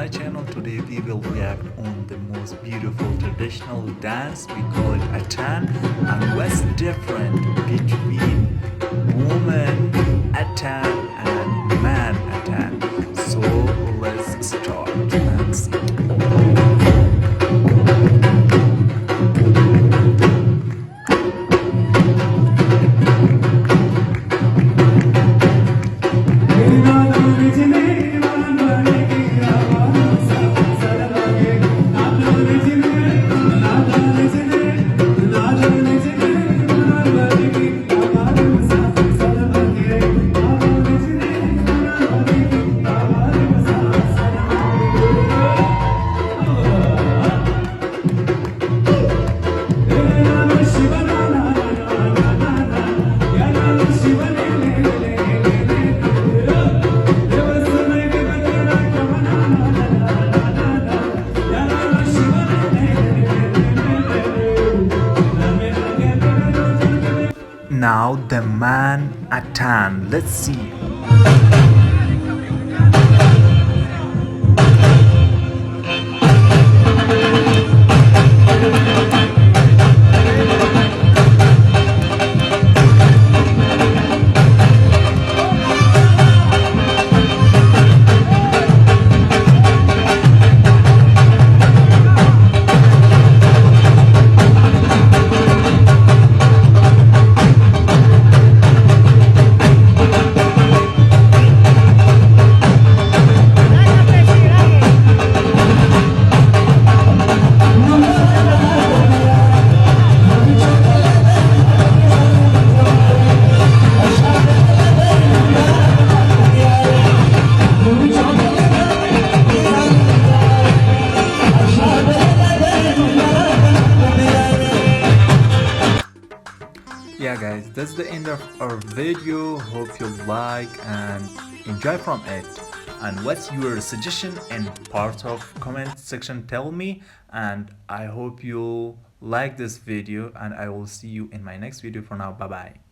my channel. Today we will react on the most beautiful traditional dance. We call it Attan. And what's different between woman Attan and man Attan? So let's start and see. Now the man Attan. Let's see. Yeah guys, that's the end of our video. Hope you like and enjoy from it. And what's your suggestion in part of comment section? Tell me. And I hope you like this video, and I will see you in my next video. For now, bye bye.